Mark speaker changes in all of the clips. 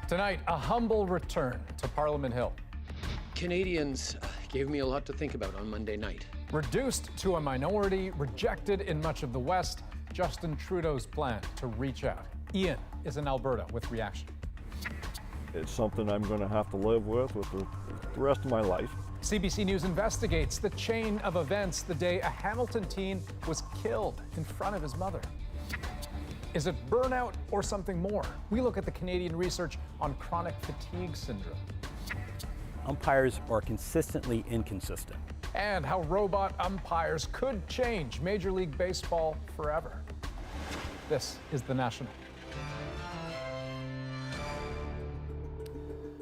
Speaker 1: Tonight, a humble return to Parliament Hill.
Speaker 2: Canadians gave me a lot to think about on Monday night.
Speaker 1: Reduced to a minority, rejected in much of the West, Justin Trudeau's plan to reach out. Ian is in Alberta with reaction.
Speaker 3: It's something I'm going to have to live with the rest of my life.
Speaker 1: CBC News investigates the chain of events the day a Hamilton teen was killed in front of his mother. Is it burnout or something more? We look at the Canadian research on chronic fatigue syndrome.
Speaker 4: Umpires are consistently inconsistent.
Speaker 1: And how robot umpires could change Major League Baseball forever. This is The National.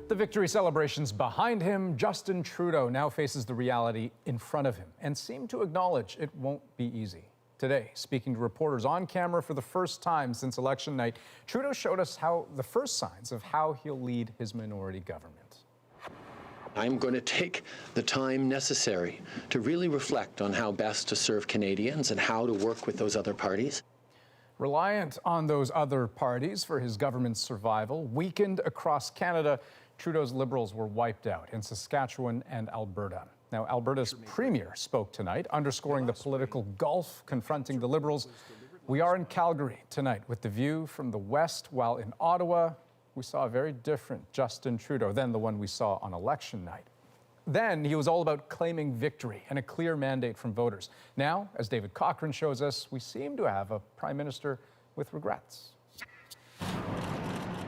Speaker 1: The victory celebrations behind him, Justin Trudeau now faces the reality in front of him and seemed to acknowledge it won't be easy. Today, speaking to reporters on camera for the first time since election night, Trudeau showed us the first signs of how he'll lead his minority government.
Speaker 2: I'm going to take the time necessary to really reflect on how best to serve Canadians and how to work with those other parties.
Speaker 1: Reliant on those other parties for his government's survival, weakened across Canada, Trudeau's Liberals were wiped out in Saskatchewan and Alberta. Now, Alberta's premier spoke tonight, underscoring the political gulf confronting the Liberals. We are in Calgary tonight with the view from the west, while in Ottawa, we saw a very different Justin Trudeau than the one we saw on election night. Then he was all about claiming victory and a clear mandate from voters. Now, as David Cochrane shows us, we seem to have a prime minister with regrets.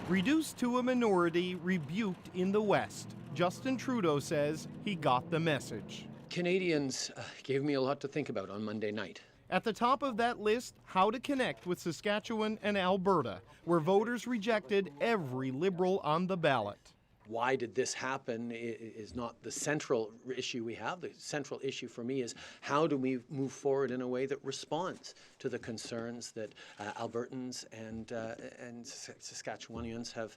Speaker 5: Reduced to a minority, rebuked in the West, Justin Trudeau says he got the message.
Speaker 2: Canadians gave me a lot to think about on Monday night.
Speaker 5: At the top of that list, how to connect with Saskatchewan and Alberta, where voters rejected every Liberal on the ballot.
Speaker 2: Why did this happen is not the central issue we have. The central issue for me is how do we move forward in a way that responds to the concerns that Albertans and Saskatchewanians have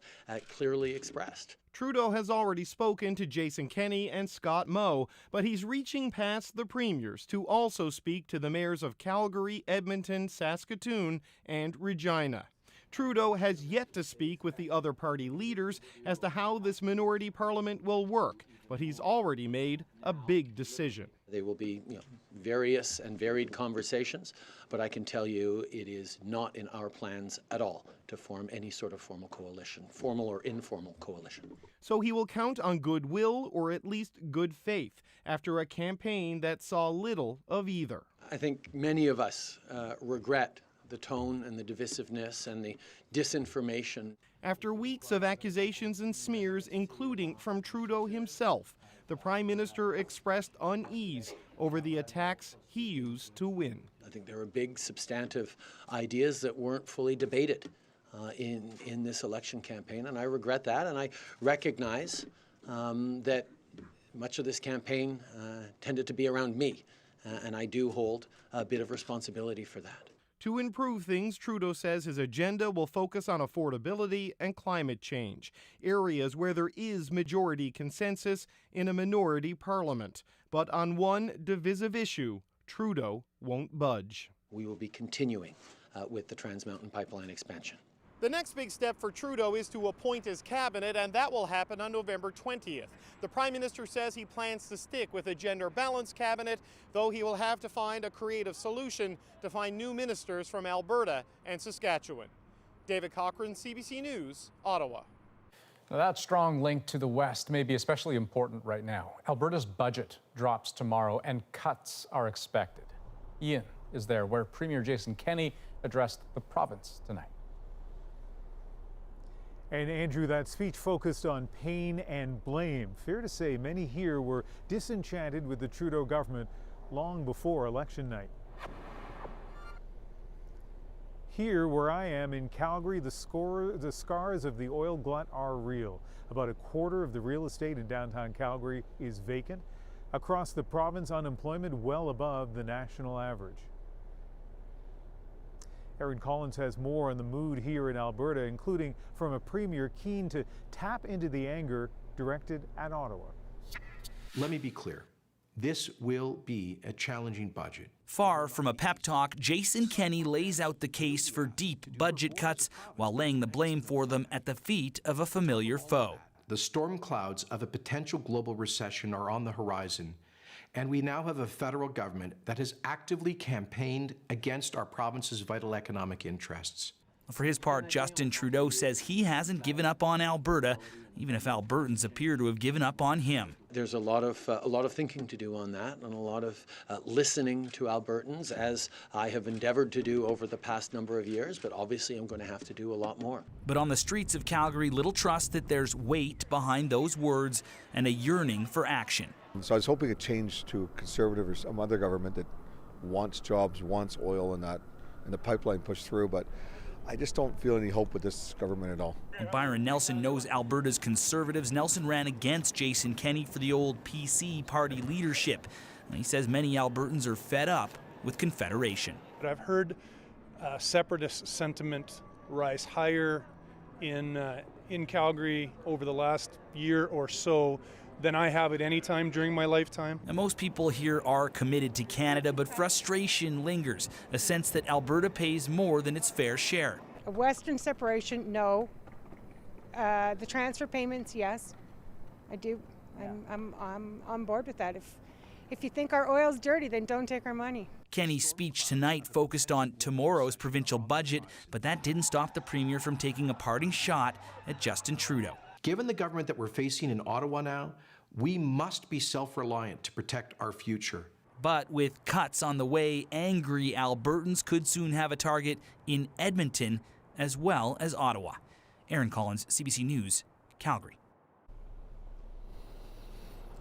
Speaker 2: clearly expressed.
Speaker 5: Trudeau has already spoken to Jason Kenney and Scott Moe, but he's reaching past the premiers to also speak to the mayors of Calgary, Edmonton, Saskatoon, and Regina. Trudeau has yet to speak with the other party leaders as to how this minority parliament will work, but he's already made a big decision.
Speaker 2: There will be various and varied conversations, but I can tell you it is not in our plans at all to form any sort of formal coalition, formal or informal coalition.
Speaker 5: So he will count on goodwill or at least good faith after a campaign that saw little of either.
Speaker 2: I think many of us regret the tone and the divisiveness and the disinformation.
Speaker 5: After weeks of accusations and smears, including from Trudeau himself, the Prime Minister expressed unease over the attacks he used to win.
Speaker 2: I think there are big, substantive ideas that weren't fully debated in this election campaign, and I regret that, and I recognize that much of this campaign tended to be around me, and I do hold a bit of responsibility for that.
Speaker 5: To improve things, Trudeau says his agenda will focus on affordability and climate change, areas where there is majority consensus in a minority parliament. But on one divisive issue, Trudeau won't budge.
Speaker 2: We will be continuing with the Trans Mountain Pipeline expansion.
Speaker 5: The next big step for Trudeau is to appoint his cabinet, and that will happen on November 20th. The Prime Minister says he plans to stick with a gender-balanced cabinet, though he will have to find a creative solution to find new ministers from Alberta and Saskatchewan. David Cochrane, CBC News, Ottawa.
Speaker 1: Now, that strong link to the West may be especially important right now. Alberta's budget drops tomorrow and cuts are expected. Ian is there, where Premier Jason Kenney addressed the province tonight.
Speaker 6: And Andrew, that speech focused on pain and blame. Fair to say many here were disenchanted with the Trudeau government long before election night. Here, where I am in Calgary, the scars of the oil glut are real. About a quarter of the real estate in downtown Calgary is vacant. Across the province, unemployment well above the national average. Aaron Collins has more on the mood here in Alberta, including from a premier keen to tap into the anger directed at Ottawa.
Speaker 7: Let me be clear. This will be a challenging budget.
Speaker 8: Far from a pep talk, Jason Kenney lays out the case for deep budget cuts while laying the blame for them at the feet of a familiar foe.
Speaker 7: The storm clouds of a potential global recession are on the horizon, and we now have a federal government that has actively campaigned against our province's vital economic interests.
Speaker 8: For his part, Justin Trudeau says he hasn't given up on Alberta, even if Albertans appear to have given up on him.
Speaker 2: There's a lot of thinking to do on that, and a lot of listening to Albertans, as I have endeavored to do over the past number of years, but obviously I'm going to have to do a lot more.
Speaker 8: But on the streets of Calgary, little trust that there's weight behind those words and a yearning for action.
Speaker 9: So I was hoping a change to a Conservative or some other government that wants jobs, wants oil and the pipeline pushed through, but I just don't feel any hope with this government at all.
Speaker 8: And Byron Nelson knows Alberta's Conservatives. Nelson ran against Jason Kenney for the old PC party leadership. And he says many Albertans are fed up with Confederation.
Speaker 10: But I've heard separatist sentiment rise higher in Calgary over the last year or so than I have at any time during my lifetime.
Speaker 8: And most people here are committed to Canada, but frustration lingers, a sense that Alberta pays more than its fair share.
Speaker 11: A Western separation, no. The transfer payments, yes, I do. I'm on board with that. If you think our oil's dirty, then don't take our money.
Speaker 8: Kenney's speech tonight focused on tomorrow's provincial budget, but that didn't stop the Premier from taking a parting shot at Justin Trudeau.
Speaker 7: Given the government that we're facing in Ottawa now, we must be self-reliant to protect our future.
Speaker 8: But with cuts on the way, angry Albertans could soon have a target in Edmonton as well as Ottawa. Aaron Collins, CBC News, Calgary.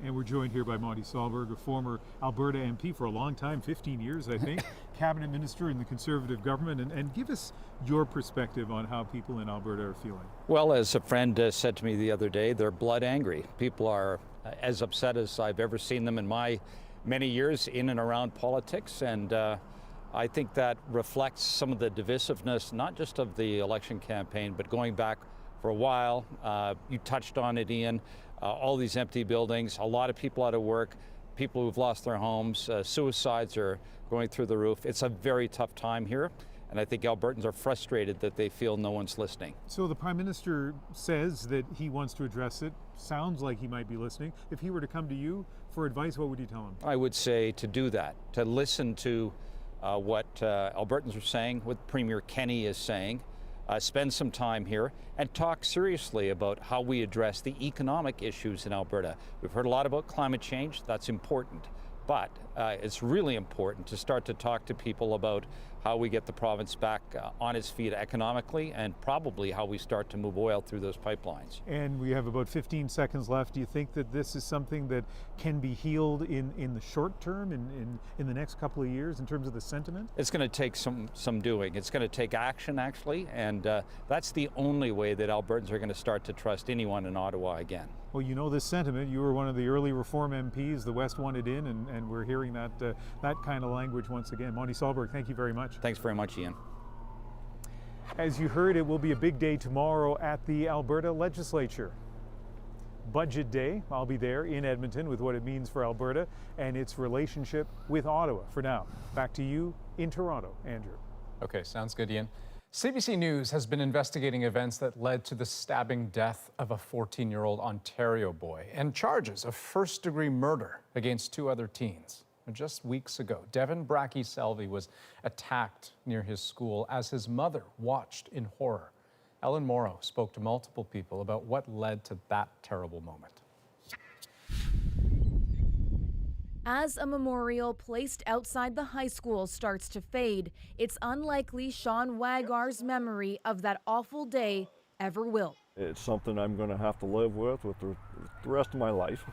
Speaker 6: And we're joined here by Monty Solberg, a former Alberta MP for a long time, 15 years, I think, cabinet minister in the Conservative government. And give us your perspective on how people in Alberta are feeling.
Speaker 12: Well, as a friend said to me the other day, they're blood angry. People are as upset as I've ever seen them in my many years in and around politics. And I think that reflects some of the divisiveness, not just of the election campaign, but going back for a while. You touched on it, Ian. All these empty buildings, a lot of people out of work, people who've lost their homes, suicides are going through the roof. It's a very tough time here, and I think Albertans are frustrated that they feel no one's listening.
Speaker 6: So the Prime Minister says that he wants to address it. Sounds like he might be listening. If he were to come to you for advice, what would you tell him?
Speaker 12: I would say to do that, to listen to what Albertans are saying, what Premier Kenney is saying, spend some time here and talk seriously about how we address the economic issues in Alberta. We've heard a lot about climate change. That's important. But it's really important to start to talk to people about how we get the province back on its feet economically, and probably how we start to move oil through those pipelines.
Speaker 6: And we have about 15 seconds left. Do you think that this is something that can be healed in the short term, in the next couple of years, in terms of the sentiment?
Speaker 12: It's going to take some doing. It's going to take action, actually, and that's the only way that Albertans are going to start to trust anyone in Ottawa again.
Speaker 6: Well, you know this sentiment. You were one of the early Reform MPs the West wanted in, and we're hearing that kind of language once again. Monty Solberg, thank you very much.
Speaker 12: Thanks very much, Ian.
Speaker 6: As you heard, it will be a big day tomorrow at the Alberta Legislature. Budget Day. I'll be there in Edmonton with what it means for Alberta and its relationship with Ottawa. For now, back to you in Toronto, Andrew.
Speaker 1: Okay, sounds good, Ian. CBC News has been investigating events that led to the stabbing death of a 14-year-old Ontario boy and charges of first-degree murder against two other teens. Just weeks ago, Devin Brackie-Selvi was attacked near his school as his mother watched in horror. Ellen Morrow spoke to multiple people about what led to that terrible moment.
Speaker 13: As a memorial placed outside the high school starts to fade, it's unlikely Sean Wagar's memory of that awful day ever will.
Speaker 3: It's something I'm going to have to live with the rest of my life,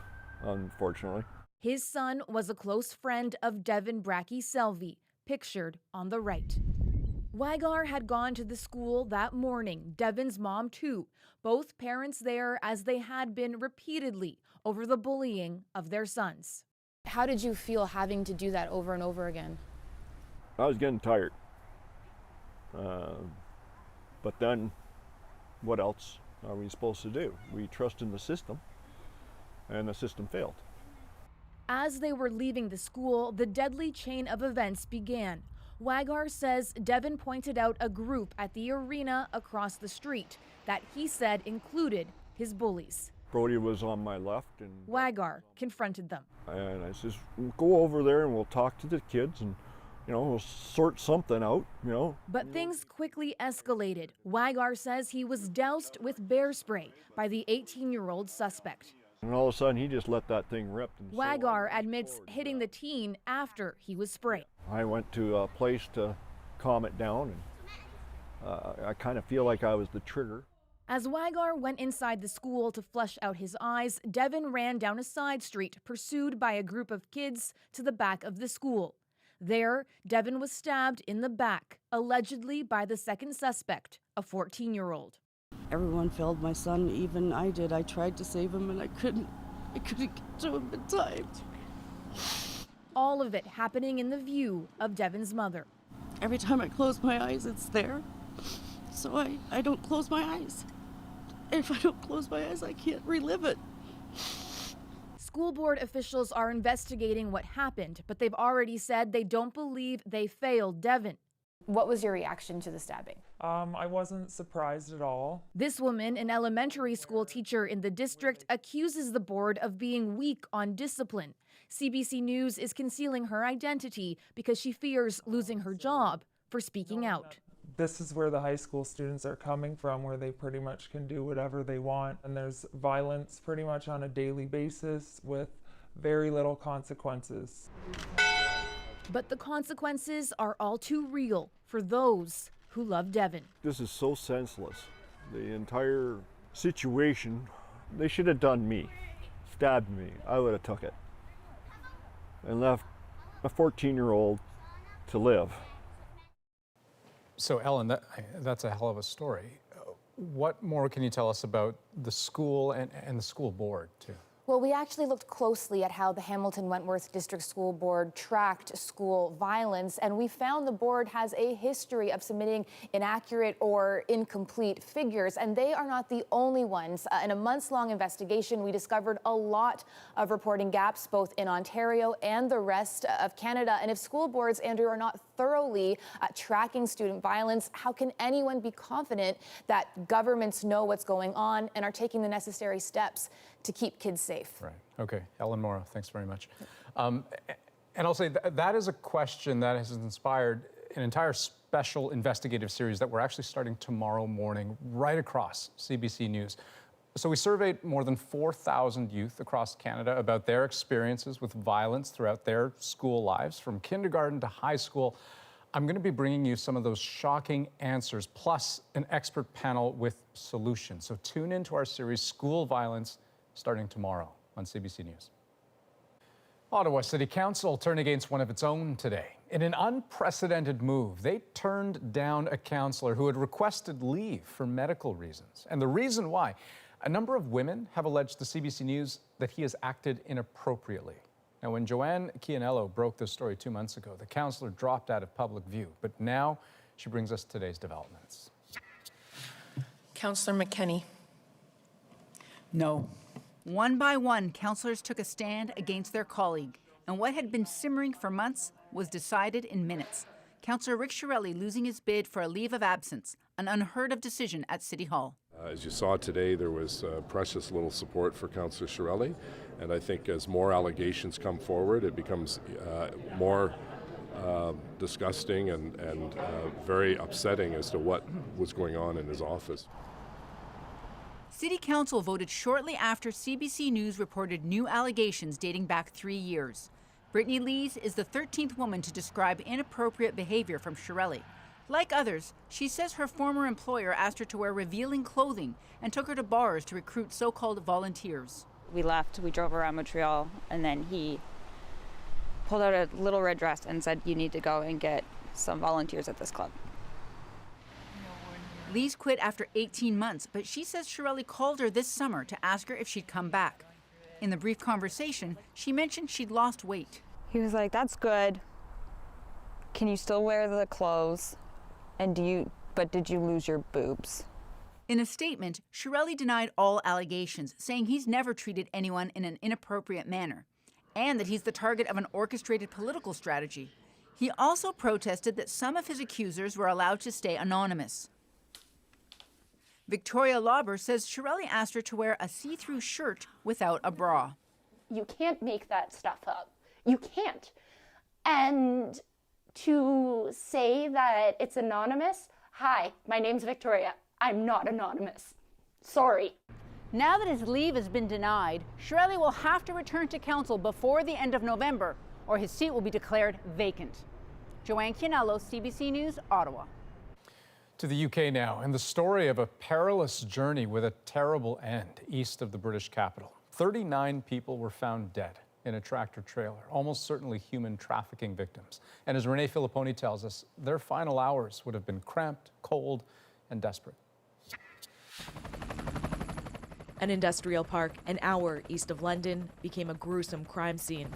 Speaker 3: unfortunately.
Speaker 13: His son was a close friend of Devin Brackie-Selvi, pictured on the right. Wagar had gone to the school that morning, Devin's mom too, both parents there as they had been repeatedly over the bullying of their sons.
Speaker 14: How did you feel having to do that over and over again?
Speaker 3: I was getting tired. But then, what else are we supposed to do? We trust in the system, and the system failed.
Speaker 13: As they were leaving the school, the deadly chain of events began. Wagar says Devin pointed out a group at the arena across the street that he said included his bullies.
Speaker 3: Brody was on my left, and
Speaker 13: Wagar confronted them.
Speaker 3: And I says, we'll go over there and we'll talk to the kids and, we'll sort something out,
Speaker 13: But things quickly escalated. Wagar says he was doused with bear spray by the 18-year-old suspect.
Speaker 3: And all of a sudden, he just let that thing rip. And
Speaker 13: Wagar admits hitting the teen after he was sprayed.
Speaker 3: I went to a place to calm it down, and I kind of feel like I was the trigger.
Speaker 13: As Wagar went inside the school to flush out his eyes, Devin ran down a side street, pursued by a group of kids to the back of the school. There, Devin was stabbed in the back, allegedly by the second suspect, a 14-year-old.
Speaker 15: Everyone failed my son, even I did. I tried to save him and I couldn't get to him in time.
Speaker 13: All of it happening in the view of Devin's mother.
Speaker 15: Every time I close my eyes, it's there. So I don't close my eyes. If I don't close my eyes, I can't relive it.
Speaker 13: School board officials are investigating what happened, but they've already said they don't believe they failed Devin.
Speaker 14: What was your reaction to the stabbing?
Speaker 16: I wasn't surprised at all.
Speaker 13: This woman, an elementary school teacher in the district, accuses the board of being weak on discipline. CBC News is concealing her identity because she fears losing her job for speaking out.
Speaker 16: This is where the high school students are coming from, where they pretty much can do whatever they want. And there's violence pretty much on a daily basis with very little consequences.
Speaker 13: But the consequences are all too real for those who love Devin.
Speaker 3: This is so senseless. The entire situation, they should have done me, stabbed me. I would have took it and left a 14-year-old to live.
Speaker 1: So, Ellen, that's a hell of a story. What more can you tell us about the school and the school board, too?
Speaker 14: Well, we actually looked closely at how the Hamilton Wentworth District School Board tracked school violence, and we found the board has a history of submitting inaccurate or incomplete figures, and they are not the only ones. In a months-long investigation, we discovered a lot of reporting gaps, both in Ontario and the rest of Canada. And if school boards, Andrew, are not thoroughly tracking student violence, how can anyone be confident that governments know what's going on and are taking the necessary steps to keep kids safe?
Speaker 1: Right. Okay. Ellen Morrow, thanks very much. And I'll say that is a question that has inspired an entire special investigative series that we're actually starting tomorrow morning right across CBC News. So we surveyed more than 4,000 youth across Canada about their experiences with violence throughout their school lives, from kindergarten to high school. I'm going to be bringing you some of those shocking answers, plus an expert panel with solutions. So tune into our series, School Violence, starting tomorrow on CBC News. Ottawa City Council turned against one of its own today. In an unprecedented move, they turned down a councillor who had requested leave for medical reasons. And the reason why, a number of women have alleged to CBC News that he has acted inappropriately. Now, when Joanne Chianello broke this story 2 months ago, the councillor dropped out of public view. But now she brings us today's developments.
Speaker 17: Councillor McKenney.
Speaker 18: No. One by one, councillors took a stand against their colleague, and what had been simmering for months was decided in minutes. Councillor Rick Shirelli losing his bid for a leave of absence, an unheard of decision at City Hall.
Speaker 19: As you saw today, there was precious little support for Councillor Shirelli, and I think as more allegations come forward, it becomes more disgusting and very upsetting as to what was going on in his office.
Speaker 18: City Council voted shortly after CBC News reported new allegations dating back 3 years. Brittany Lees is the 13th woman to describe inappropriate behavior from Shirelli. Like others, she says her former employer asked her to wear revealing clothing and took her to bars to recruit so-called volunteers.
Speaker 20: We left, we drove around Montreal, and then he pulled out a little red dress and said, "You need to go and get some volunteers at this club."
Speaker 18: Lees quit after 18 months, but she says Shirelli called her this summer to ask her if she'd come back. In the brief conversation, she mentioned she'd lost weight.
Speaker 20: He was like, "That's good. Can you still wear the clothes? And did you lose your boobs?"
Speaker 18: In a statement, Shirelli denied all allegations, saying he's never treated anyone in an inappropriate manner. and that he's the target of an orchestrated political strategy. He also protested that some of his accusers were allowed to stay anonymous. Victoria Lauber says Shirelli asked her to wear a see-through shirt without a bra.
Speaker 21: You can't make that stuff up. You can't. And to say that it's anonymous, hi, my name's Victoria. I'm not anonymous. Sorry.
Speaker 18: Now that his leave has been denied, Shirelli will have to return to council before the end of November, or his seat will be declared vacant. Joanne Chianello, CBC News, Ottawa.
Speaker 1: To the UK now, and the story of a perilous journey with a terrible end east of the British capital. 39 people were found dead in a tractor trailer, almost certainly human trafficking victims. And as Renee Filipponi tells us, their final hours would have been cramped, cold, and desperate.
Speaker 22: An industrial park an hour east of London became a gruesome crime scene.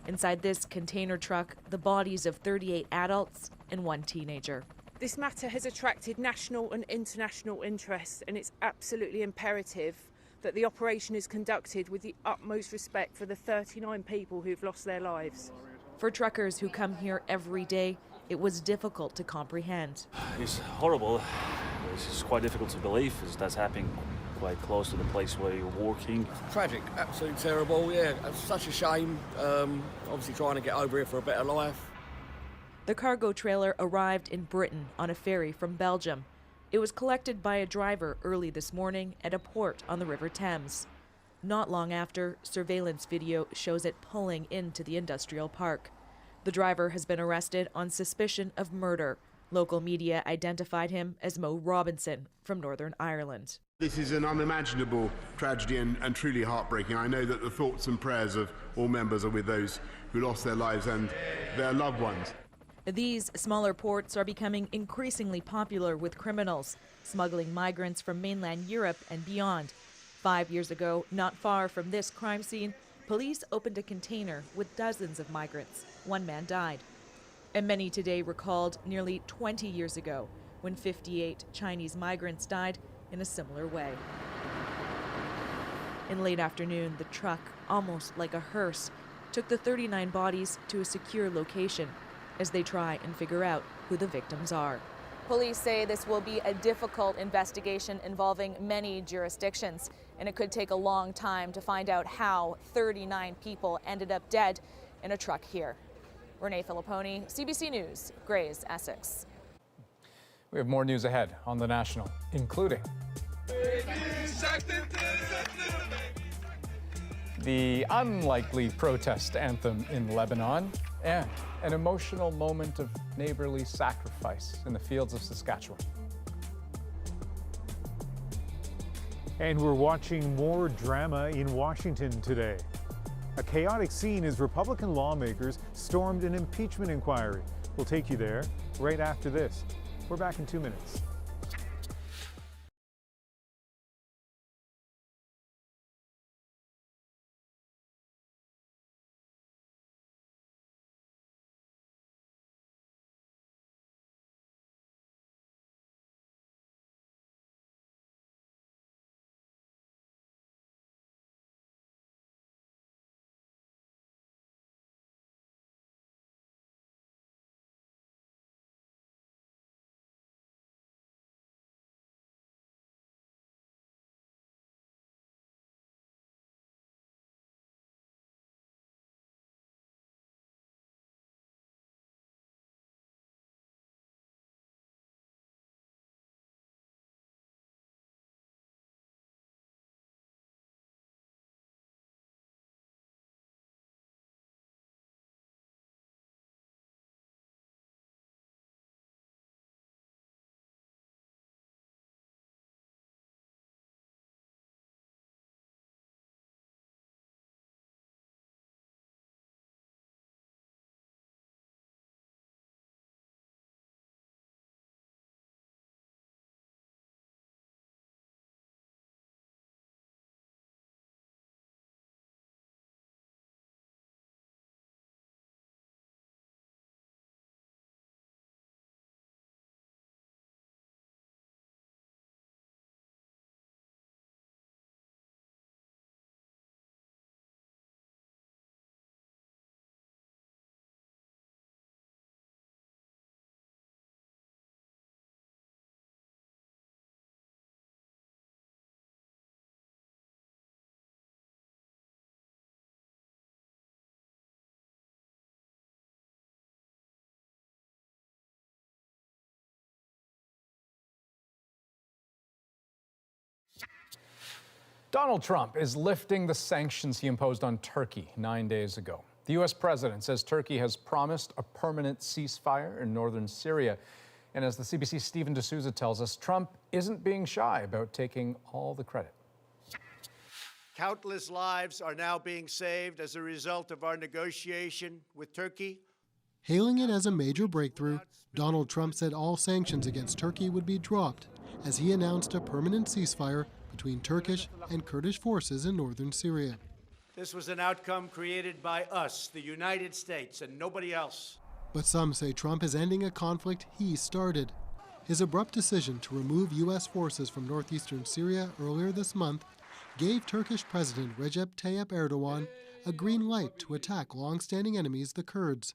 Speaker 22: Inside this container truck, the bodies of 38 adults and one teenager.
Speaker 23: This matter has attracted national and international interest, and it's absolutely imperative that the operation is conducted with the utmost respect for the 39 people who've lost their lives.
Speaker 22: For truckers who come here every day, it was difficult to comprehend.
Speaker 24: It's horrible. It's just quite difficult to believe, as that's happening quite close to the place where you're working.
Speaker 25: Tragic, absolutely terrible, yeah. It's such a shame. Obviously trying to get over here for a better life.
Speaker 22: The cargo trailer arrived in Britain on a ferry from Belgium. It was collected by a driver early this morning at a port on the River Thames. Not long after, surveillance video shows it pulling into the industrial park. The driver has been arrested on suspicion of murder. Local media identified him as Mo Robinson from Northern Ireland.
Speaker 26: This is an unimaginable tragedy and truly heartbreaking. I know that the thoughts and prayers of all members are with those who lost their lives and their loved ones.
Speaker 22: These smaller ports are becoming increasingly popular with criminals, smuggling migrants from mainland Europe and beyond. 5 years ago, not far from this crime scene, police opened a container with dozens of migrants. One man died. And many today recalled nearly 20 years ago when 58 Chinese migrants died in a similar way. In late afternoon, the truck, almost like a hearse, took the 39 bodies to a secure location as they try and figure out who the victims are. Police say this will be a difficult investigation involving many jurisdictions, and it could take a long time to find out how 39 people ended up dead in a truck here. Renee Filipponi, CBC News, Grays, Essex.
Speaker 1: We have more news ahead on The National, including the unlikely protest anthem in Lebanon and an emotional moment of neighborly sacrifice in the fields of Saskatchewan.
Speaker 6: And we're watching more drama in Washington today. A chaotic scene as Republican lawmakers stormed an impeachment inquiry. We'll take you there right after this. We're back in 2 minutes.
Speaker 1: Donald Trump is lifting the sanctions he imposed on Turkey 9 days ago. The U.S. president says Turkey has promised a permanent ceasefire in northern Syria. And as the CBC's Stephen D'Souza tells us, Trump isn't being shy about taking all the credit.
Speaker 2: Countless lives are now being saved as a result of our negotiation with Turkey.
Speaker 4: Hailing it as a major breakthrough, Donald Trump said all sanctions against Turkey would be dropped as he announced a permanent ceasefire between Turkish and Kurdish forces in northern Syria.
Speaker 2: This was an outcome created by us, the United States, and nobody else.
Speaker 4: But some say Trump is ending a conflict he started. His abrupt decision to remove U.S. forces from northeastern Syria earlier this month gave Turkish President Recep Tayyip Erdogan a green light to attack long-standing enemies, the Kurds.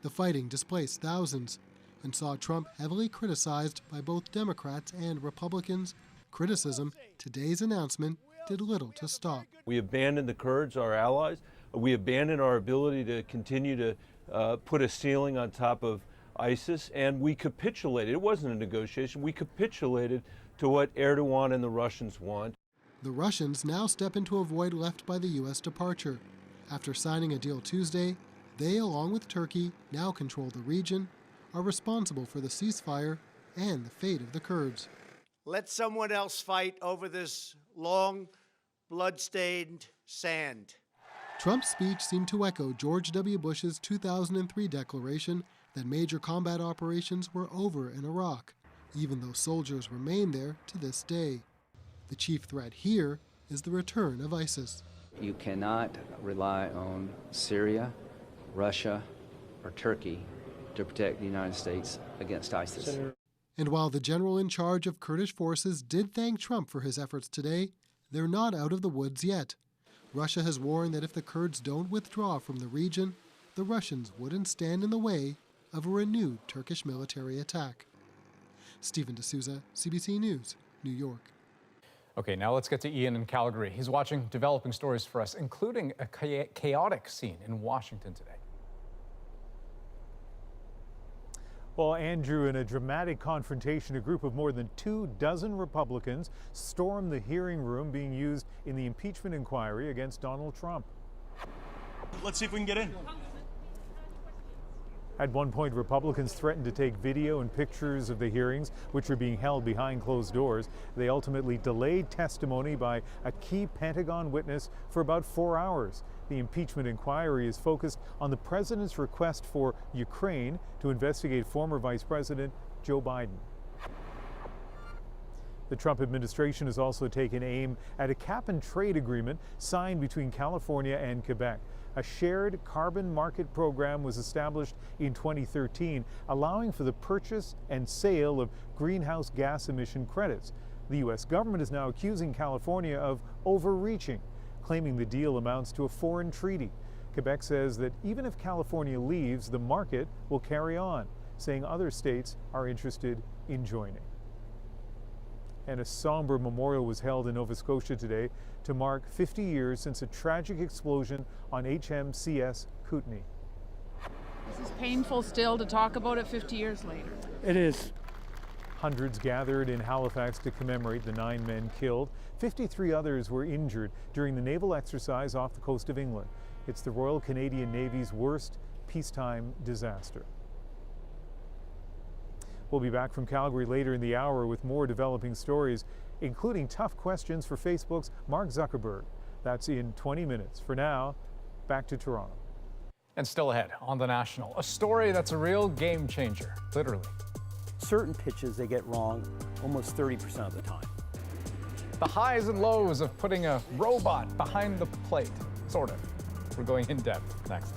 Speaker 4: The fighting displaced thousands and saw Trump heavily criticized by both Democrats and Republicans. Criticism today's announcement did little to stop.
Speaker 5: We abandoned the Kurds, our allies. We abandoned our ability to continue to put a ceiling on top of ISIS, and we capitulated. It wasn't a negotiation. We capitulated to what Erdogan and the Russians want.
Speaker 4: The Russians now step into a void left by the U.S. departure. After signing a deal Tuesday, they, along with Turkey, now control the region, are responsible for the ceasefire and the fate of the Kurds.
Speaker 2: Let someone else fight over this long, blood-stained sand.
Speaker 4: Trump's speech seemed to echo George W. Bush's 2003 declaration that major combat operations were over in Iraq, even though soldiers remain there to this day. The chief threat here is the return of ISIS.
Speaker 9: You cannot rely on Syria, Russia, or Turkey to protect the United States against ISIS.
Speaker 4: And while the general in charge of Kurdish forces did thank Trump for his efforts today, they're not out of the woods yet. Russia has warned that if the Kurds don't withdraw from the region, the Russians wouldn't stand in the way of a renewed Turkish military attack. Stephen D'Souza, CBC News, New York.
Speaker 1: Okay, now let's get to Ian in Calgary. He's watching developing stories for us, including a chaotic scene in Washington today.
Speaker 6: Well, Andrew, in a dramatic confrontation, a group of more than 24 Republicans stormed the hearing room being used in the impeachment inquiry against Donald Trump.
Speaker 10: Let's see if we can get in.
Speaker 6: At one point, Republicans threatened to take video and pictures of the hearings, which are being held behind closed doors. They ultimately delayed testimony by a key Pentagon witness for about 4 hours. The impeachment inquiry is focused on the president's request for Ukraine to investigate former Vice President Joe Biden. The Trump administration has also taken aim at a cap-and-trade agreement signed between California and Quebec. A shared carbon market program was established in 2013, allowing for the purchase and sale of greenhouse gas emission credits. The U.S. government is now accusing California of overreaching, claiming the deal amounts to a foreign treaty. Quebec says that even if California leaves, the market will carry on, saying other states are interested in joining. And a somber memorial was held in Nova Scotia today to mark 50 years since a tragic explosion on HMCS Kootenay.
Speaker 11: This is painful still to talk about it 50 years later.
Speaker 6: It is. Hundreds gathered in Halifax to commemorate the 9 men killed. 53 others were injured during the naval exercise off the coast of England. It's the Royal Canadian Navy's worst peacetime disaster. We'll be back from Calgary later in the hour with more developing stories, including tough questions for Facebook's Mark Zuckerberg. That's in 20 minutes. For now, back to Toronto.
Speaker 1: And still ahead on The National, a story that's a real game changer, literally.
Speaker 27: Certain pitches they get wrong almost 30% of the time.
Speaker 1: The highs and lows of putting a robot behind the plate, sort of. We're going in depth next.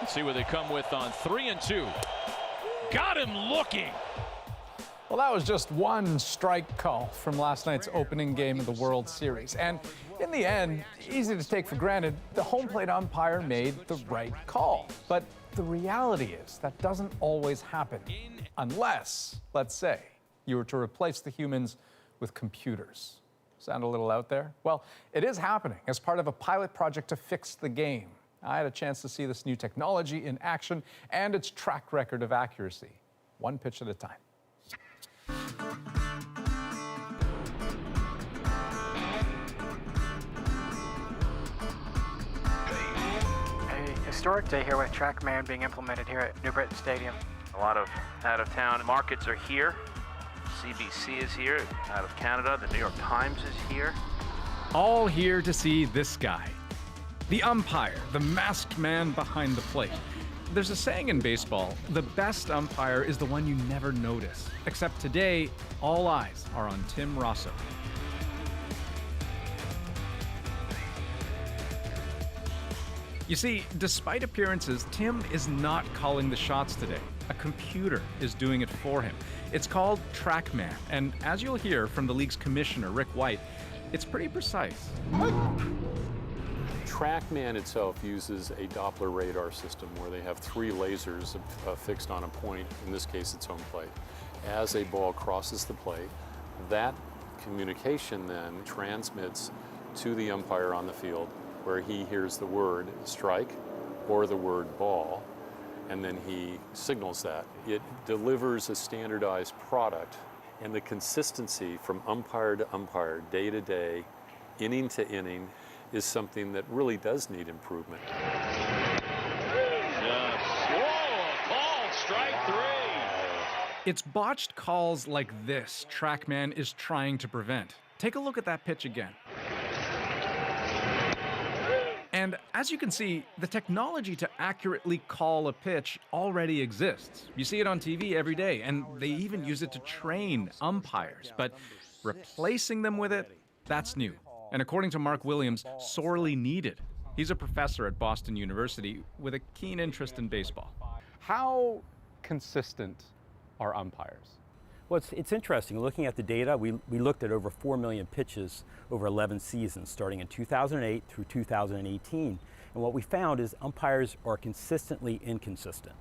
Speaker 3: Let's see what they come with on 3-2. Got him looking.
Speaker 1: Well, that was just one strike call from last night's opening game of the World Series. And in the end, easy to take for granted, the home plate umpire made the right call. But the reality is that doesn't always happen unless, let's say, you were to replace the humans with computers. Sound a little out there? Well, it is happening as part of a pilot project to fix the game. I had a chance to see this new technology in action and its track record of accuracy, one pitch at a time.
Speaker 7: A historic day here with TrackMan being implemented here at New Britain Stadium.
Speaker 8: A lot of out-of-town markets are here. CBC is here, out of Canada. The New York Times is here.
Speaker 1: All here to see this guy, the umpire, the masked man behind the plate. There's a saying in baseball, the best umpire is the one you never notice. Except today, all eyes are on Tim Rosso. You see, despite appearances, Tim is not calling the shots today. A computer is doing it for him. It's called TrackMan, and as you'll hear from the league's commissioner, Rick White, it's pretty precise.
Speaker 12: TrackMan itself uses a Doppler radar system where they have 3 lasers fixed on a point, in this case it's home plate. As a ball crosses the plate, that communication then transmits to the umpire on the field where he hears the word strike or the word ball, and then he signals that. It delivers a standardized product, and the consistency from umpire to umpire, day to day, inning to inning, is something that really does need improvement.
Speaker 3: Called strike 3.
Speaker 1: It's botched calls like this TrackMan is trying to prevent. Take a look at that pitch again. And as you can see, the technology to accurately call a pitch already exists. You see it on TV every day, and they even use it to train umpires. But replacing them with it, that's new. And according to Mark Williams, sorely needed. He's a professor at Boston University with a keen interest in baseball. How consistent are umpires?
Speaker 27: Well, it's interesting. Looking at the data, we looked at over 4 million pitches over 11 seasons, starting in 2008 through 2018. And what we found is umpires are consistently inconsistent.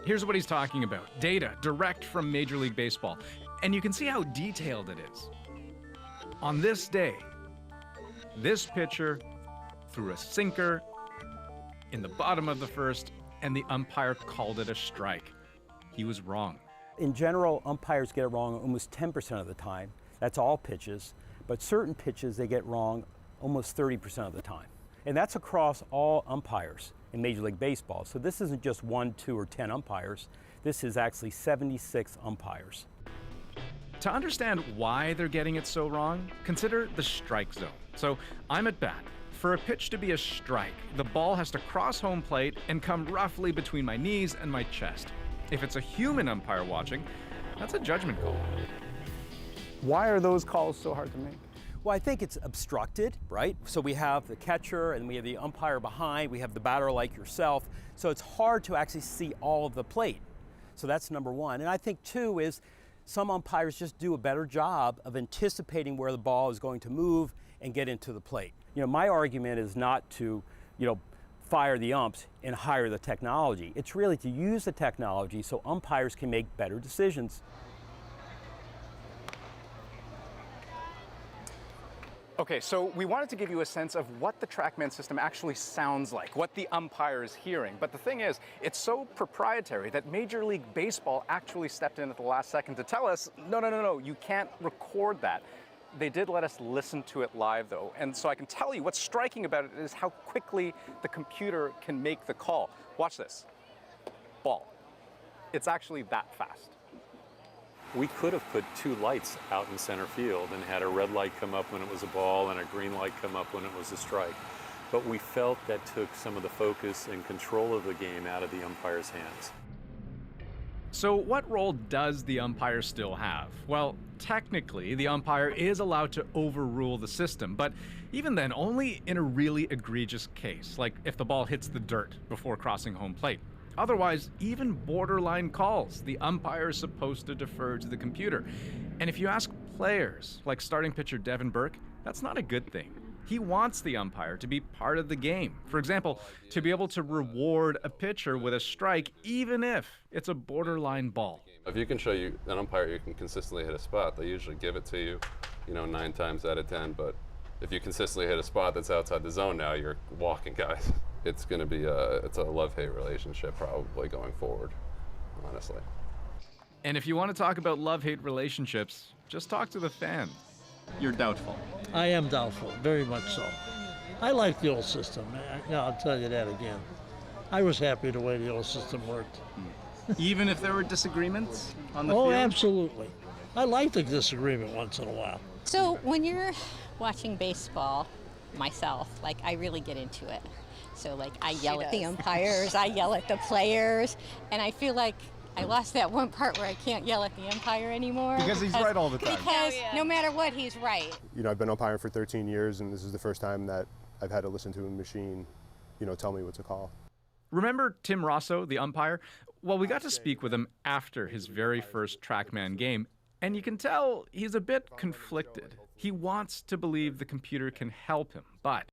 Speaker 1: Here's what he's talking about. Data direct from Major League Baseball. And you can see how detailed it is. On this day, this pitcher threw a sinker in the bottom of the first, and the umpire called it a strike. He was wrong.
Speaker 27: In general, umpires get it wrong almost 10% of the time. That's all pitches. But certain pitches they get wrong almost 30% of the time. And that's across all umpires in Major League Baseball. So this isn't just 1, 2, or 10 umpires. This is actually 76 umpires.
Speaker 1: To understand why they're getting it so wrong, consider the strike zone. So I'm at bat. For a pitch to be a strike, the ball has to cross home plate and come roughly between my knees and my chest. If it's a human umpire watching, that's a judgment call.
Speaker 27: Why are those calls so hard to make? Well, I think it's obstructed, right? So we have the catcher and we have the umpire behind, we have the batter like yourself. So it's hard to actually see all of the plate. So that's number one. And I think two is some umpires just do a better job of anticipating where the ball is going to move and get into the plate. You know, my argument is not to, fire the umps and hire the technology. It's really to use the technology so umpires can make better decisions.
Speaker 1: Okay, so we wanted to give you a sense of what the TrackMan system actually sounds like, what the umpire is hearing. But the thing is, it's so proprietary that Major League Baseball actually stepped in at the last second to tell us, no, you can't record that. They did let us listen to it live, though. And so I can tell you what's striking about it is how quickly the computer can make the call. Watch this. Ball. It's actually that fast.
Speaker 12: We could have put 2 lights out in center field and had a red light come up when it was a ball and a green light come up when it was a strike. But we felt that took some of the focus and control of the game out of the umpire's hands.
Speaker 1: So what role does the umpire still have? Well, technically, the umpire is allowed to overrule the system, but even then, only in a really egregious case, like if the ball hits the dirt before crossing home plate. Otherwise, even borderline calls, the umpire is supposed to defer to the computer. And if you ask players, like starting pitcher Devin Burke, that's not a good thing. He wants the umpire to be part of the game. For example, to be able to reward a pitcher with a strike, even if it's a borderline ball.
Speaker 13: If you can show you an umpire you can consistently hit a spot, they usually give it to you, 9 times out of 10. But if you consistently hit a spot that's outside the zone now, you're walking guys. It's going to be it's a love-hate relationship probably going forward, honestly.
Speaker 1: And if you want to talk about love-hate relationships, just talk to the fans.
Speaker 14: You're doubtful.
Speaker 15: I am doubtful, very much so. I like the old system. I'll tell you that again. I was happy the way the old system worked.
Speaker 14: Even if there were disagreements on the
Speaker 15: field?
Speaker 14: field?
Speaker 15: Oh, absolutely. I like the disagreement once in a while.
Speaker 16: So when you're watching baseball, myself, I really get into it. So I yell at the umpires, I yell at the players, and I feel like I lost that one part where I can't yell at the umpire anymore.
Speaker 14: Because he's right all the time.
Speaker 16: Because no matter what, he's right.
Speaker 17: I've been umpiring for 13 years, and this is the first time that I've had to listen to a machine, tell me what to call.
Speaker 1: Remember Tim Rosso, the umpire? Well, we got to speak with him after his very first TrackMan game, and you can tell he's a bit conflicted. He wants to believe the computer can help him, but...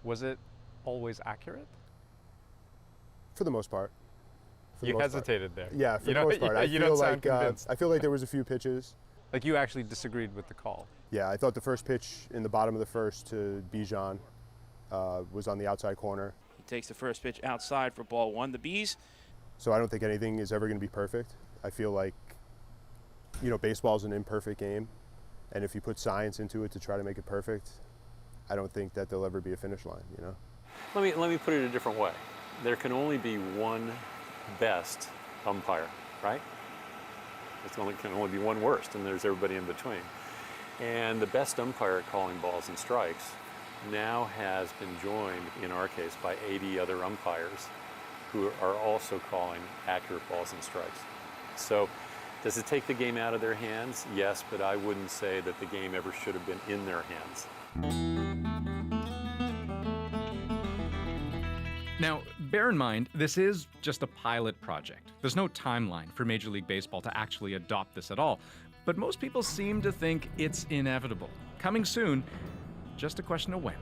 Speaker 1: Was it always accurate?
Speaker 17: For the most part.
Speaker 1: You hesitated there.
Speaker 17: Yeah, for the most part. I feel like there was a few pitches.
Speaker 1: Like you actually disagreed with the call?
Speaker 17: Yeah, I thought the first pitch in the bottom of the first to Bijan was on the outside corner.
Speaker 8: He takes the first pitch outside for ball 1. The Bees.
Speaker 17: So I don't think anything is ever going to be perfect. I feel like, baseball's an imperfect game, and if you put science into it to try to make it perfect, I don't think that there'll ever be a finish line,
Speaker 12: Let me put it a different way. There can only be one best umpire, right? There can only be one worst, and there's everybody in between. And the best umpire at calling balls and strikes now has been joined, in our case, by 80 other umpires who are also calling accurate balls and strikes. So does it take the game out of their hands? Yes, but I wouldn't say that the game ever should have been in their hands.
Speaker 1: Now, bear in mind, this is just a pilot project. There's no timeline for Major League Baseball to actually adopt this at all. But most people seem to think it's inevitable. Coming soon, just a question of when.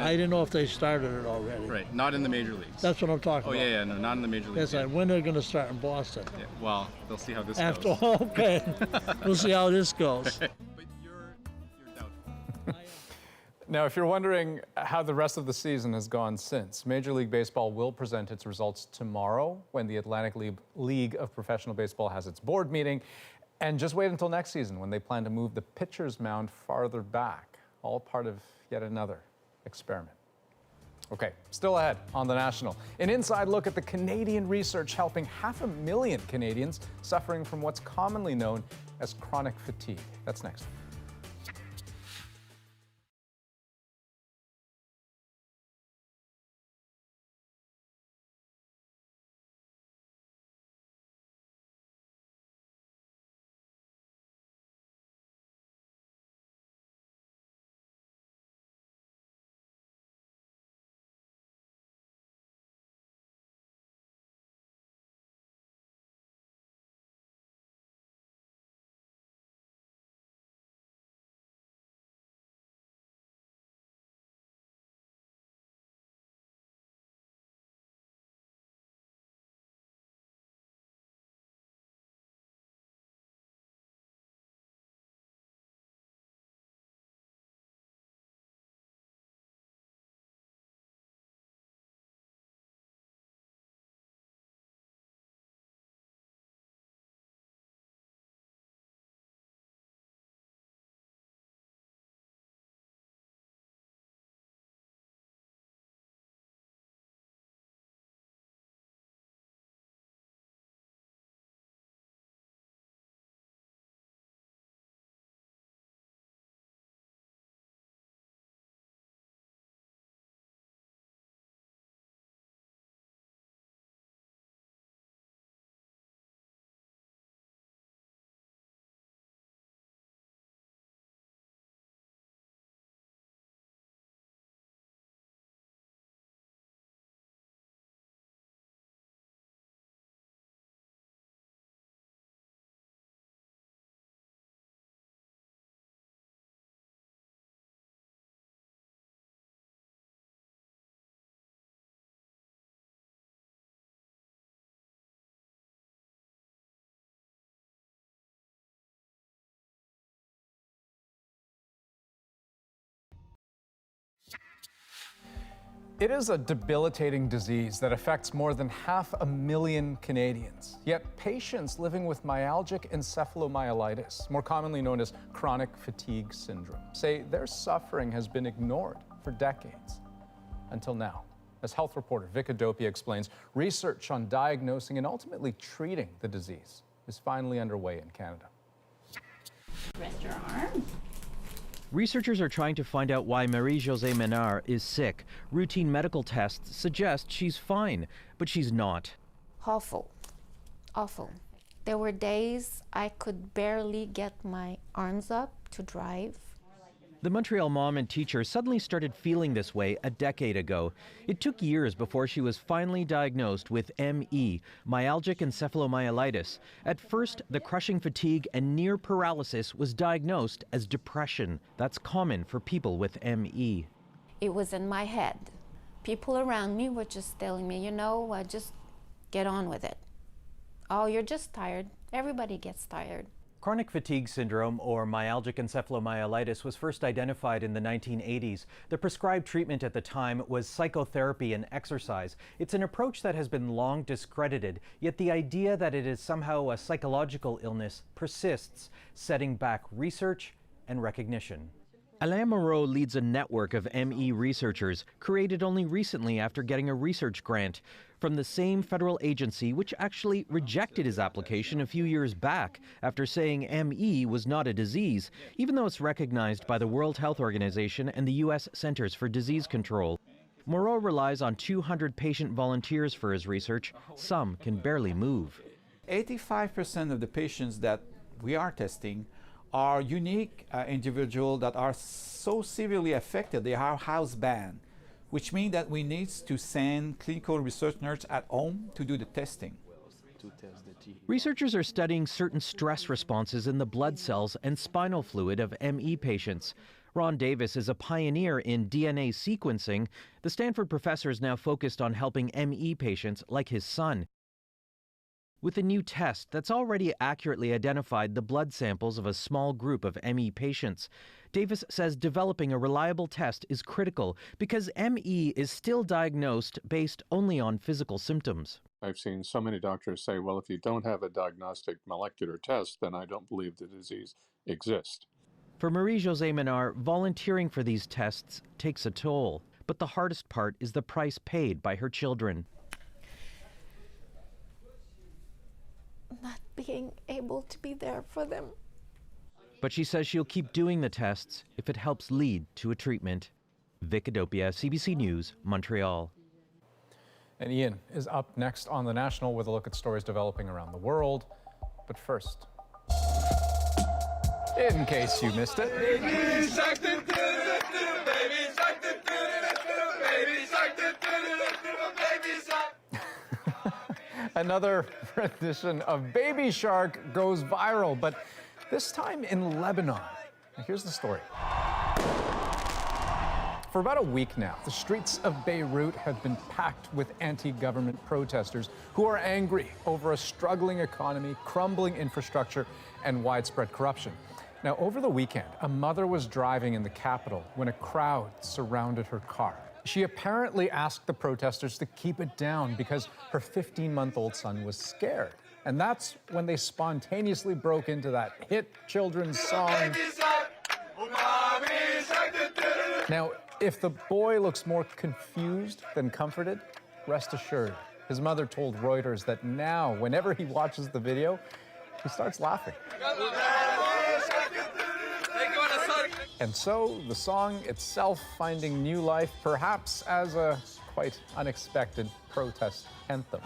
Speaker 15: I didn't know if they started it already.
Speaker 14: Right, not in the major leagues.
Speaker 15: That's what I'm talking about.
Speaker 14: Yeah, no, not in the major leagues.
Speaker 15: That's right. When they're going to start in Boston.
Speaker 14: Yeah, well, they'll see how this
Speaker 15: goes.
Speaker 14: goes.
Speaker 15: Okay, we'll see how this goes.
Speaker 14: But you're doubtful.
Speaker 1: Now, if you're wondering how the rest of the season has gone since, Major League Baseball will present its results tomorrow when the Atlantic League of Professional Baseball has its board meeting. And just wait until next season when they plan to move the pitcher's mound farther back, all part of yet another experiment. Okay, still ahead on The National, an inside look at the Canadian research helping 500,000 Canadians suffering from what's commonly known as chronic fatigue. That's next. It is a debilitating disease that affects more than 500,000 Canadians. Yet patients living with myalgic encephalomyelitis, more commonly known as chronic fatigue syndrome, say their suffering has been ignored for decades. Until now. As health reporter Vic Adopia explains, research on diagnosing and ultimately treating the disease is finally underway in Canada.
Speaker 18: Rest your arm.
Speaker 19: Researchers are trying to find out why Marie-Josée Ménard is sick. Routine medical tests suggest she's fine, but she's not.
Speaker 20: Awful. Awful. There were days I could barely get my arms up to drive.
Speaker 19: The Montreal mom and teacher suddenly started feeling this way a decade ago. It took years before she was finally diagnosed with ME, myalgic encephalomyelitis. At first, the crushing fatigue and near paralysis was diagnosed as depression. That's common for people with ME.
Speaker 20: It was in my head. People around me were just telling me, just get on with it. Oh, you're just tired. Everybody gets tired.
Speaker 27: Chronic fatigue syndrome, or myalgic encephalomyelitis, was first identified in the 1980s. The prescribed treatment at the time was psychotherapy and exercise. It's an approach that has been long discredited, yet the idea that it is somehow a psychological illness persists, setting back research and recognition.
Speaker 19: Alain Moreau leads a network of ME researchers, created only recently after getting a research grant from the same federal agency which actually rejected his application a few years back after saying ME was not a disease, even though it's recognized by the World Health Organization and the U.S. Centers for Disease Control. Moreau relies on 200 patient volunteers for his research. Some can barely move.
Speaker 21: 85% of the patients that we are testing are unique individuals that are so severely affected, they are housebound, which means that we need to send clinical research nurses at home to do the testing.
Speaker 19: Researchers are studying certain stress responses in the blood cells and spinal fluid of ME patients. Ron Davis is a pioneer in DNA sequencing. The Stanford professor is now focused on helping ME patients like his son. With a new test that's already accurately identified the blood samples of a small group of ME patients. Davis says developing a reliable test is critical because ME is still diagnosed based only on physical symptoms.
Speaker 12: I've seen so many doctors say, well, if you don't have a diagnostic molecular test, then I don't believe the disease exists.
Speaker 19: For Marie-Josée Ménard, volunteering for these tests takes a toll. But the hardest part is the price paid by her children.
Speaker 20: Not being able to be there for them.
Speaker 19: But she says she'll keep doing the tests if it helps lead to a treatment. Vic Adopia, CBC News, Montreal.
Speaker 1: And Ian is up next on The National with a look at stories developing around the world. But first, in case you missed it, another rendition of Baby Shark goes viral, but this time in Lebanon. Now, here's the story. For about a week now, the streets of Beirut have been packed with anti-government protesters who are angry over a struggling economy, crumbling infrastructure, and widespread corruption. Now, over the weekend, a mother was driving in the capital when a crowd surrounded her car. She apparently asked the protesters to keep it down because her 15-month-old son was scared. And that's when they spontaneously broke into that hit children's song. Now, if the boy looks more confused than comforted, rest assured, his mother told Reuters that now, whenever he watches the video, he starts laughing. And so, the song itself finding new life, perhaps as a quite unexpected protest anthem.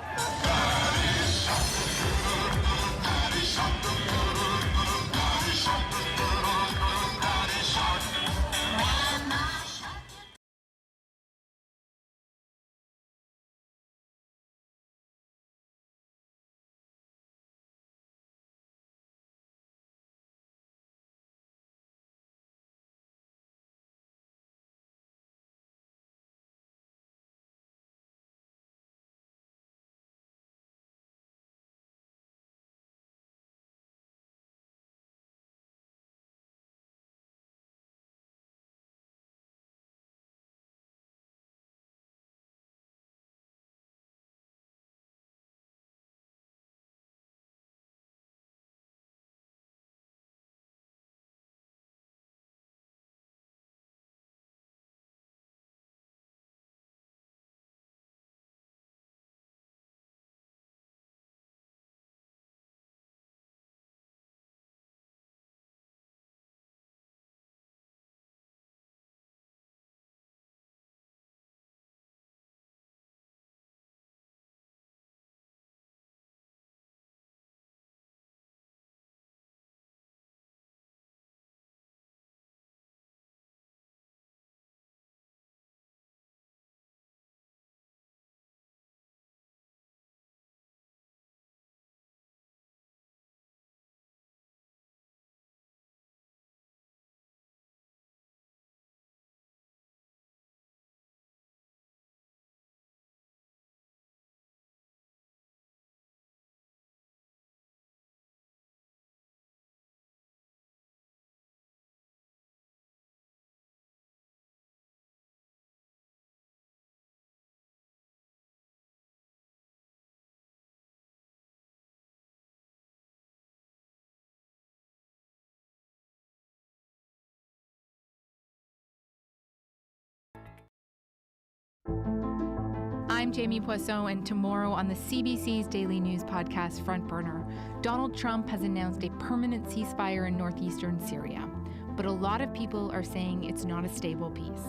Speaker 2: I'm Jamie Poisson, and tomorrow on the CBC's daily news podcast Front Burner, Donald Trump has announced a permanent ceasefire in northeastern Syria. But a lot of people are saying it's not a stable peace.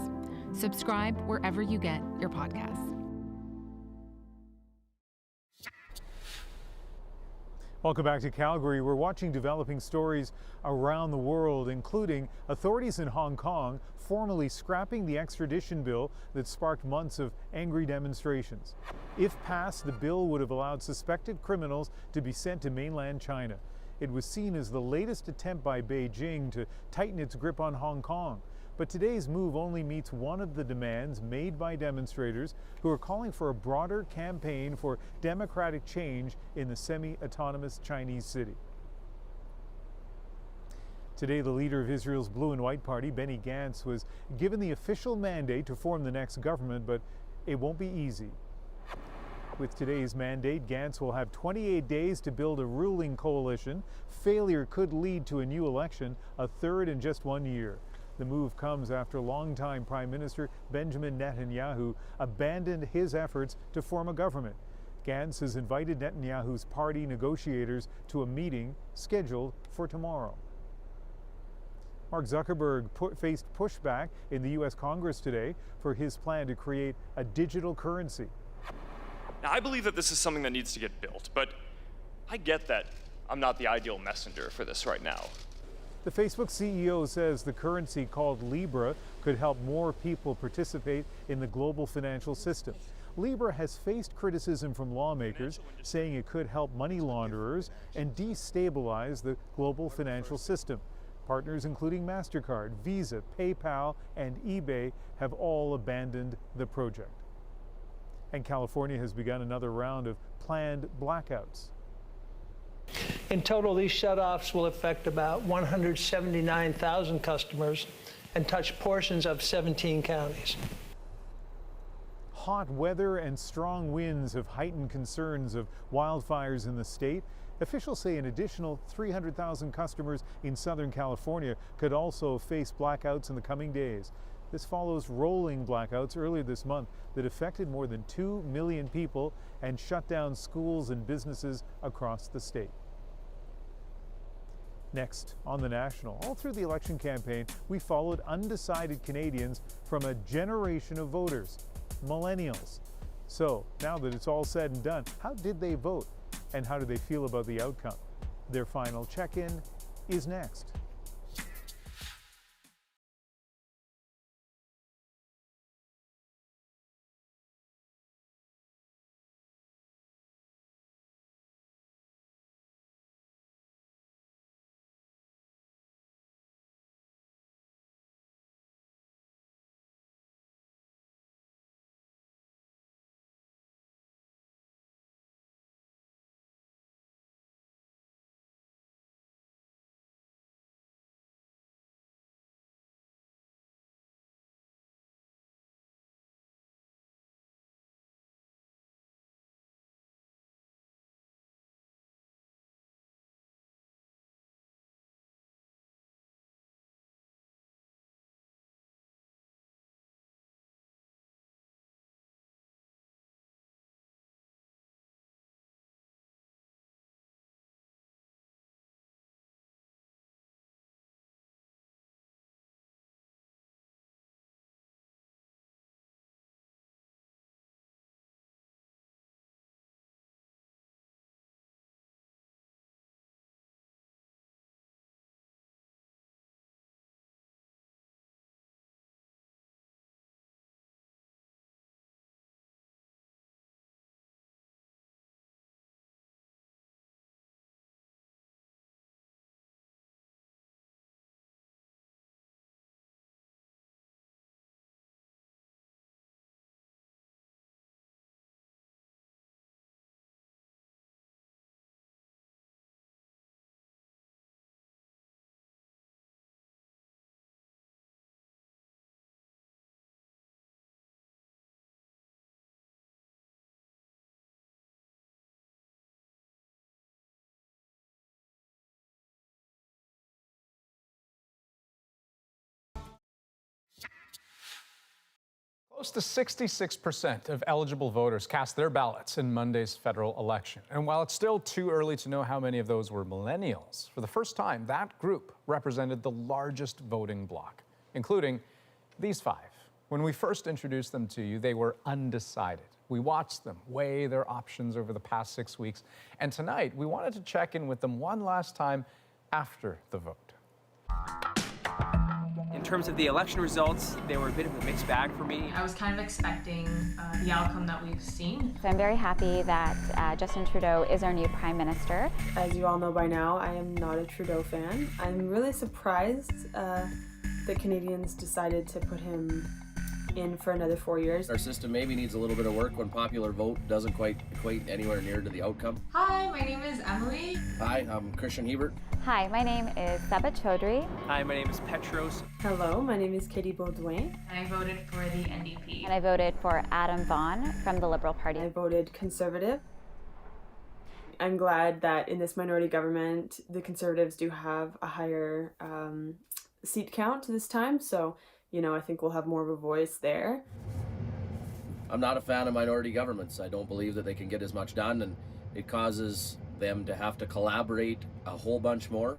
Speaker 2: Subscribe wherever you get your podcasts.
Speaker 6: Welcome back to Calgary. We're watching developing stories around the world, including authorities in Hong Kong formally scrapping the extradition bill that sparked months of angry demonstrations. If passed, the bill would have allowed suspected criminals to be sent to mainland China. It was seen as the latest attempt by Beijing to tighten its grip on Hong Kong. But today's move only meets one of the demands made by demonstrators who are calling for a broader campaign for democratic change in the semi-autonomous Chinese city. Today, the leader of Israel's Blue and White Party, Benny Gantz, was given the official mandate to form the next government, but it won't be easy. With today's mandate, Gantz will have 28 days to build a ruling coalition. Failure could lead to a new election, a third in just 1 year. The move comes after longtime Prime Minister Benjamin Netanyahu abandoned his efforts to form a government. Gantz has invited Netanyahu's party negotiators to a meeting scheduled for tomorrow. Mark Zuckerberg faced pushback in the U.S. Congress today for his plan to create a digital currency.
Speaker 5: Now, I believe that this is something that needs to get built, but I get that I'm not the ideal messenger for this right now.
Speaker 6: The Facebook CEO says the currency called Libra could help more people participate in the global financial system. Libra has faced criticism from lawmakers, saying it could help money launderers and destabilize the global financial system. Partners including MasterCard, Visa, PayPal, and eBay have all abandoned the project. And California has begun another round of planned blackouts.
Speaker 22: In total, these shutoffs will affect about 179,000 customers and touch portions of 17 counties.
Speaker 6: Hot weather and strong winds have heightened concerns of wildfires in the state. Officials say an additional 300,000 customers in Southern California could also face blackouts in the coming days. This follows rolling blackouts earlier this month that affected more than 2 million people and shut down schools and businesses across the state. Next, on The National, all through the election campaign, we followed undecided Canadians from a generation of voters, millennials. So, now that it's all said and done, how did they vote? And how do they feel about the outcome? Their final check-in is next.
Speaker 1: Close to 66% of eligible voters cast their ballots in Monday's federal election. And while it's still too early to know how many of those were millennials, for the first time, that group represented the largest voting bloc, including these 5. When we first introduced them to you, they were undecided. We watched them weigh their options over the past 6 weeks. And tonight, we wanted to check in with them one last time after the vote.
Speaker 4: In terms of the election results, they were a bit of a mixed bag for me.
Speaker 2: I was kind of expecting the outcome that we've seen.
Speaker 9: So I'm very happy that Justin Trudeau is our new Prime Minister.
Speaker 10: As you all know by now, I am not a Trudeau fan. I'm really surprised that Canadians decided to put him in for another 4 years.
Speaker 23: Our system maybe needs a little bit of work when popular vote doesn't quite equate anywhere near to the outcome.
Speaker 2: Hi, my name is Emily.
Speaker 23: Hi, I'm Christian Hebert.
Speaker 9: Hi, my name is Saba Chaudhry.
Speaker 4: Hi, my name is Petros.
Speaker 10: Hello, my name is Katie Baudouin.
Speaker 2: And I voted for the NDP.
Speaker 9: And I voted for Adam Vaughan from the Liberal Party.
Speaker 10: I voted Conservative. I'm glad that in this minority government, the Conservatives do have a higher seat count this time, so I think we'll have more of a voice there.
Speaker 23: I'm not a fan of minority governments. I don't believe that they can get as much done, and it causes them to have to collaborate a whole bunch more.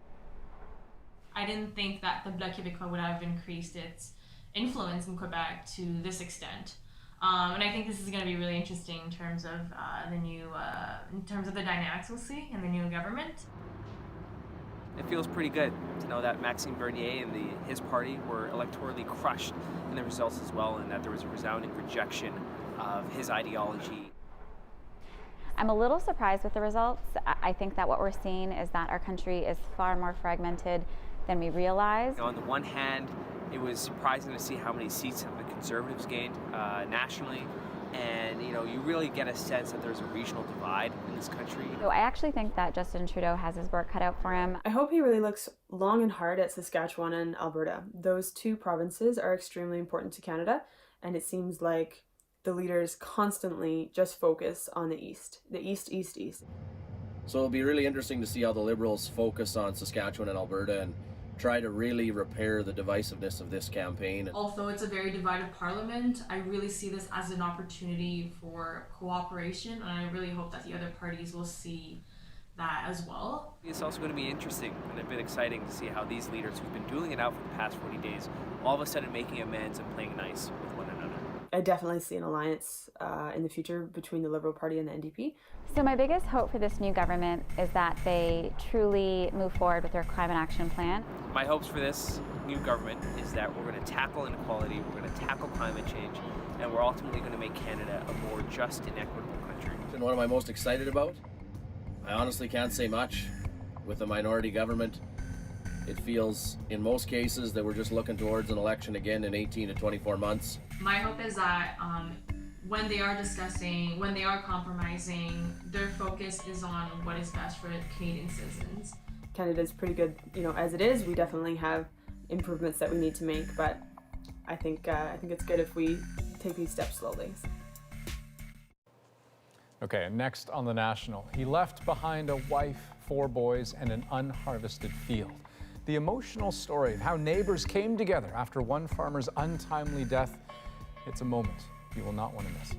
Speaker 2: I didn't think that the Bloc Québécois would have increased its influence in Quebec to this extent. And I think this is going to be really interesting in terms of the dynamics we'll see in the new government.
Speaker 4: It feels pretty good to know that Maxime Bernier and his party were electorally crushed in the results as well, and that there was a resounding rejection of his ideology.
Speaker 9: I'm a little surprised with the results. I think that what we're seeing is that our country is far more fragmented than we realize.
Speaker 4: On the one hand, it was surprising to see how many seats the Conservatives gained nationally. And you really get a sense that there's a regional divide in this country.
Speaker 9: So I actually think that Justin Trudeau has his work cut out for him.
Speaker 10: I hope he really looks long and hard at Saskatchewan and Alberta. Those 2 provinces are extremely important to Canada, and it seems like the leaders constantly just focus on the east.
Speaker 23: So it'll be really interesting to see how the Liberals focus on Saskatchewan and Alberta and try to really repair the divisiveness of this campaign.
Speaker 2: Although it's a very divided parliament, I really see this as an opportunity for cooperation, and I really hope that the other parties will see that as well.
Speaker 4: It's also going to be interesting and a bit exciting to see how these leaders who've been dueling it out for the past 40 days all of a sudden making amends and playing nice with one another.
Speaker 10: I definitely see an alliance in the future between the Liberal Party and the NDP.
Speaker 9: So my biggest hope for this new government is that they truly move forward with their climate action plan.
Speaker 4: My hopes for this new government is that we're going to tackle inequality, we're going to tackle climate change, and we're ultimately going to make Canada a more just and equitable country.
Speaker 23: And what am I most excited about? I honestly can't say much. With a minority government, it feels, in most cases, that we're just looking towards an election again in 18 to 24 months.
Speaker 2: My hope is that when they are discussing, when they are compromising, their focus is on what is best for Canadian citizens.
Speaker 10: Canada's pretty good, as it is. We definitely have improvements that we need to make, but I think it's good if we take these steps slowly.
Speaker 1: Okay, and next on The National, he left behind a wife, 4 boys, and an unharvested field. The emotional story of how neighbors came together after one farmer's untimely death, it's a moment you will not want to miss.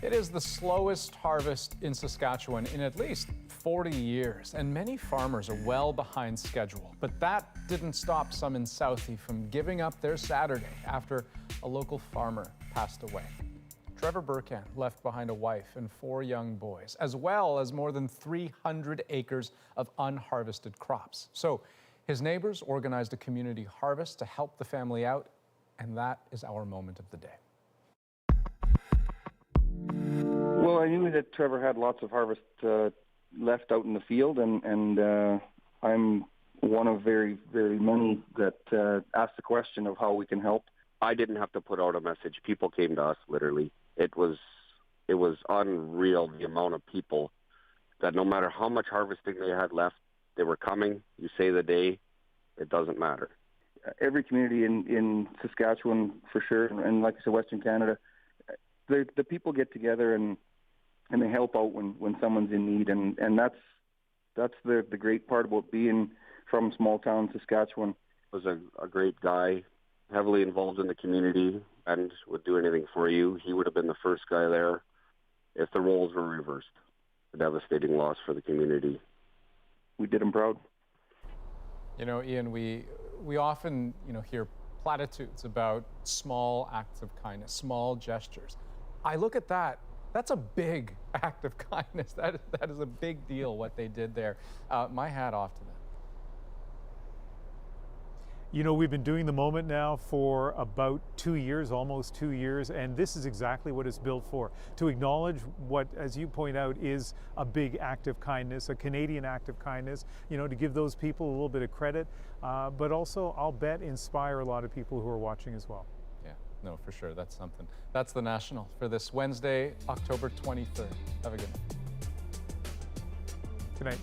Speaker 1: It is the slowest harvest in Saskatchewan in at least 40 years, and many farmers are well behind schedule. But that didn't stop some in Southie from giving up their Saturday after a local farmer passed away. Trevor Burkan left behind a wife and 4 young boys, as well as more than 300 acres of unharvested crops. So his neighbors organized a community harvest to help the family out, and that is our moment of the day.
Speaker 3: Well, I knew that Trevor had lots of harvest left out in the field, and I'm one of very, very many that asked the question of how we can help.
Speaker 7: I didn't have to put out a message. People came to us, literally. It was unreal, the amount of people that no matter how much harvesting they had left, they were coming. You say the day, it doesn't matter.
Speaker 3: Every community in Saskatchewan, for sure, and like I said, Western Canada, the people get together and they help out when someone's in need, and that's the great part about being from small town Saskatchewan.
Speaker 7: He was a great guy, heavily involved in the community, and would do anything for you. He would have been the first guy there if the roles were reversed. A devastating loss for the community.
Speaker 3: We did him proud.
Speaker 1: You know, Ian, we often, hear platitudes about small acts of kindness, small gestures. I look at that. That's a big act of kindness. That is a big deal, what they did there. My hat off to them.
Speaker 6: You know, we've been doing the moment now for about 2 years, almost 2 years, and this is exactly what it's built for. To acknowledge what, as you point out, is a big act of kindness, a Canadian act of kindness, to give those people a little bit of credit, but also, I'll bet, inspire a lot of people who are watching as well.
Speaker 1: Yeah, no, for sure, that's something. That's the National for this Wednesday, October 23rd. Have a good night.
Speaker 6: Good night.